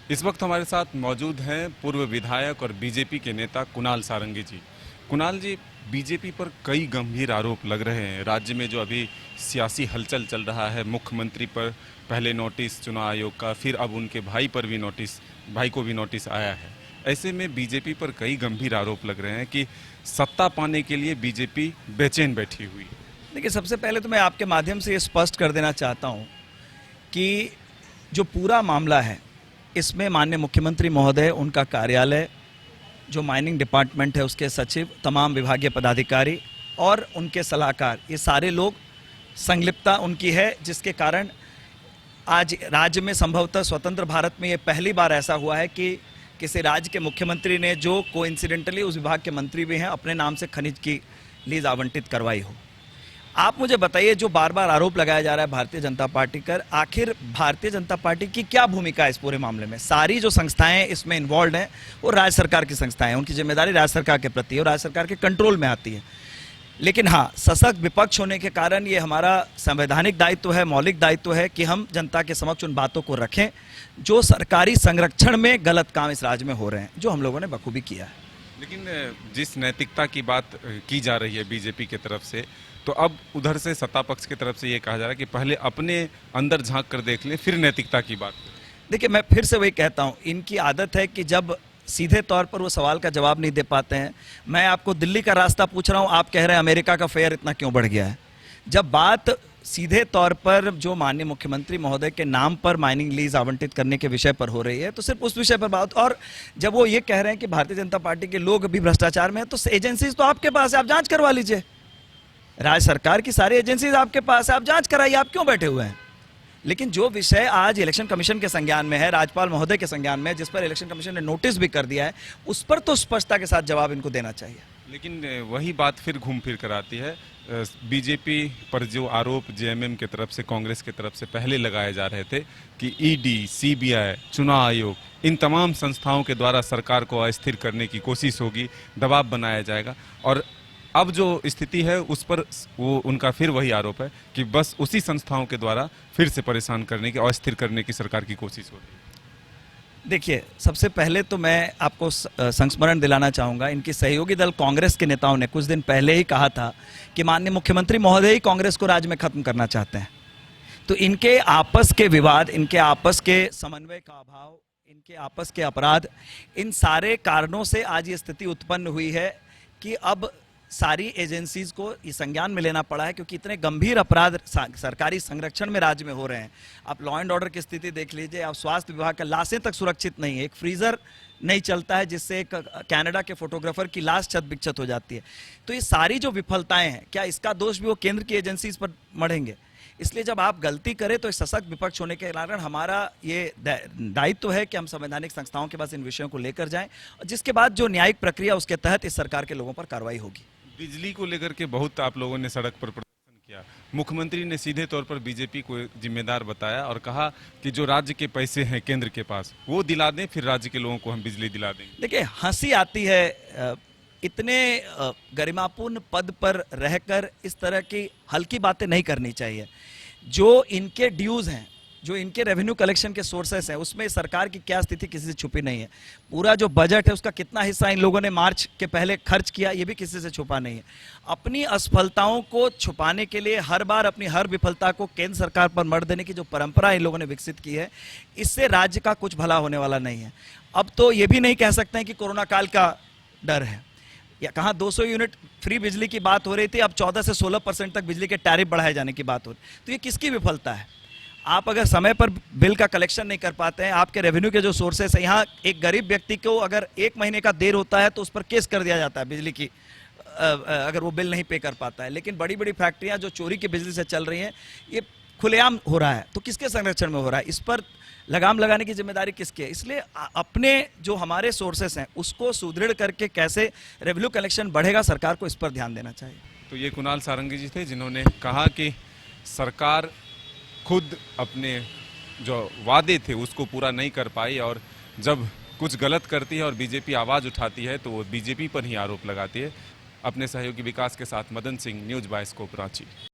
इस वक्त हमारे साथ मौजूद हैं पूर्व विधायक और बीजेपी के नेता कुणाल सारंगी जी। कुणाल जी, बीजेपी पर कई गंभीर आरोप लग रहे हैं। राज्य में जो अभी सियासी हलचल चल रहा है, मुख्यमंत्री पर पहले नोटिस चुनाव आयोग का, फिर अब उनके भाई को भी नोटिस आया है। ऐसे में बीजेपी पर कई गंभीर आरोप लग रहे हैं कि सत्ता पाने के लिए बीजेपी बेचैन बैठी हुई है। देखिए, सबसे पहले तो मैं आपके माध्यम से ये स्पष्ट कर देना चाहता हूँ कि जो पूरा मामला है, इसमें माननीय मुख्यमंत्री महोदय, उनका कार्यालय, जो माइनिंग डिपार्टमेंट है उसके सचिव, तमाम विभागीय पदाधिकारी और उनके सलाहकार, ये सारे लोग संलिप्तता उनकी है, जिसके कारण आज राज्य में संभवतः स्वतंत्र भारत में ये पहली बार ऐसा हुआ है कि किसी राज्य के मुख्यमंत्री ने, जो कोइंसिडेंटली उस विभाग के मंत्री भी हैं, अपने नाम से खनिज की लीज आवंटित करवाई हो। आप मुझे बताइए, जो बार बार आरोप लगाया जा रहा है भारतीय जनता पार्टी पर, आखिर भारतीय जनता पार्टी की क्या भूमिका है इस पूरे मामले में? सारी जो संस्थाएं इसमें इन्वॉल्व हैं वो राज्य सरकार की संस्थाएं हैं, उनकी जिम्मेदारी राज्य सरकार के प्रति है और राज्य सरकार के कंट्रोल में आती है। लेकिन हाँ, सशक्त विपक्ष होने के कारण ये हमारा संवैधानिक दायित्व है, मौलिक दायित्व है कि हम जनता के समक्ष उन बातों को रखें जो सरकारी संरक्षण में गलत काम इस राज्य में हो रहे हैं, जो हम लोगों ने बखूबी किया है। लेकिन जिस नैतिकता की बात की जा रही है बीजेपी की तरफ से, तो अब उधर से सत्ता पक्ष की तरफ से ये कहा जा रहा है कि पहले अपने अंदर झांक कर देख लें, फिर नैतिकता की बात करें। देखिए, मैं फिर से वही कहता हूँ, इनकी आदत है कि जब सीधे तौर पर वो सवाल का जवाब नहीं दे पाते हैं। मैं आपको दिल्ली का रास्ता पूछ रहा हूँ, आप कह रहे हैं अमेरिका का फेयर इतना क्यों बढ़ गया है। जब बात सीधे तौर पर जो माननीय मुख्यमंत्री महोदय के नाम पर माइनिंग लीज आवंटित करने के विषय पर हो रही है, तो सिर्फ उस विषय पर बात। और जब वो ये कह रहे हैं कि भारतीय जनता पार्टी के लोग भी भ्रष्टाचार में हैं, तो एजेंसीज तो आपके पास है, आप जांच करवा लीजिए। राज्य सरकार की सारी एजेंसीज आपके पास है, आप जांच कराइए, आप क्यों बैठे हुए हैं? लेकिन जो विषय आज इलेक्शन कमीशन के संज्ञान में है, राज्यपाल महोदय के संज्ञान में है, जिस पर इलेक्शन कमीशन ने नोटिस भी कर दिया है, उस पर तो स्पष्टता के साथ जवाब इनको देना चाहिए। लेकिन वही बात फिर घूम फिर कर आती है। बीजेपी पर जो आरोप जेएमएम की तरफ से, कांग्रेस की तरफ से पहले लगाए जा रहे थे कि ईडी, सीबीआई, चुनाव आयोग, इन तमाम संस्थाओं के द्वारा सरकार को अस्थिर करने की कोशिश होगी, दबाव बनाया जाएगा। और अब जो स्थिति है उस पर वो उनका फिर वही आरोप है कि बस उसी संस्थाओं के द्वारा फिर से परेशान करने की, अस्थिर करने की सरकार की कोशिश हो रही है। देखिए, सबसे पहले तो मैं आपको संस्मरण दिलाना चाहूँगा, इनकी सहयोगी दल कांग्रेस के नेताओं ने कुछ दिन पहले ही कहा था कि माननीय मुख्यमंत्री महोदय ही कांग्रेस को राज्य में खत्म करना चाहते हैं। तो इनके आपस के विवाद, इनके आपस के समन्वय का अभाव, इनके आपस के अपराध, इन सारे कारणों से आज ये स्थिति उत्पन्न हुई है कि अब सारी एजेंसीज को इस संज्ञान में लेना पड़ा है, क्योंकि इतने गंभीर अपराध सरकारी संरक्षण में राज्य में हो रहे हैं। आप लॉ एंड ऑर्डर की स्थिति देख लीजिए, आप स्वास्थ्य विभाग का, लाशें तक सुरक्षित नहीं है, एक फ्रीजर नहीं चलता है जिससे एक कनाडा के फोटोग्राफर की लाश छत बिक्षत हो जाती है। तो ये सारी जो विफलताएं हैं, क्या इसका दोष भी वो केंद्र की एजेंसीज पर मढ़ेंगे? इसलिए जब आप गलती करें तो सशक्त विपक्ष होने के कारण हमारा ये दायित्व है कि हम संवैधानिक संस्थाओं के पास इन विषयों को लेकर जाएं, और जिसके बाद जो न्यायिक प्रक्रिया उसके तहत इस सरकार के लोगों पर कार्रवाई होगी। बिजली को लेकर के बहुत आप लोगों ने सड़क पर प्रदर्शन किया। मुख्यमंत्री ने सीधे तौर पर बीजेपी को जिम्मेदार बताया और कहा कि जो राज्य के पैसे हैं केंद्र के पास, वो दिला दें, फिर राज्य के लोगों को हम बिजली दिला देंगे। देखिए, हंसी आती है, इतने गरिमापूर्ण पद पर रहकर इस तरह की हल्की बातें नहीं करनी चाहिए। जो इनके ड्यूज हैं, जो इनके रेवेन्यू कलेक्शन के सोर्सेस हैं, उसमें सरकार की क्या स्थिति किसी से छुपी नहीं है। पूरा जो बजट है उसका कितना हिस्सा इन लोगों ने मार्च के पहले खर्च किया, ये भी किसी से छुपा नहीं है। अपनी असफलताओं को छुपाने के लिए हर बार अपनी हर विफलता को केंद्र सरकार पर मढ़ देने की जो परंपरा इन लोगों ने विकसित की है, इससे राज्य का कुछ भला होने वाला नहीं है। अब तो ये भी नहीं कह सकते हैं कि कोरोना काल का डर है, या कहाँ 200 यूनिट फ्री बिजली की बात हो रही थी, अब 14 से 16% तक बिजली के टैरिफ बढ़ाए जाने की बात हो रही। तो ये किसकी विफलता है? आप अगर समय पर बिल का कलेक्शन नहीं कर पाते हैं, आपके रेवेन्यू के जो सोर्सेस हैं, यहाँ एक गरीब व्यक्ति को अगर 1 महीने का देर होता है तो उस पर केस कर दिया जाता है बिजली की, अगर वो बिल नहीं पे कर पाता है। लेकिन बड़ी बड़ी फैक्ट्रियाँ जो चोरी की बिजली से चल रही हैं, ये खुलेआम हो रहा है, तो किसके संरक्षण में हो रहा है? इस पर लगाम लगाने की जिम्मेदारी किसकी है? इसलिए अपने जो हमारे सोर्सेस हैं उसको सुदृढ़ करके कैसे रेवेन्यू कलेक्शन बढ़ेगा, सरकार को इस पर ध्यान देना चाहिए। तो ये कुणाल सारंगी जी थे जिन्होंने कहा कि सरकार खुद अपने जो वादे थे उसको पूरा नहीं कर पाई, और जब कुछ गलत करती है और बीजेपी आवाज़ उठाती है तो वो बीजेपी पर ही आरोप लगाती है। अपने सहयोगी विकास के साथ मदन सिंह, न्यूज़ 22 रांची।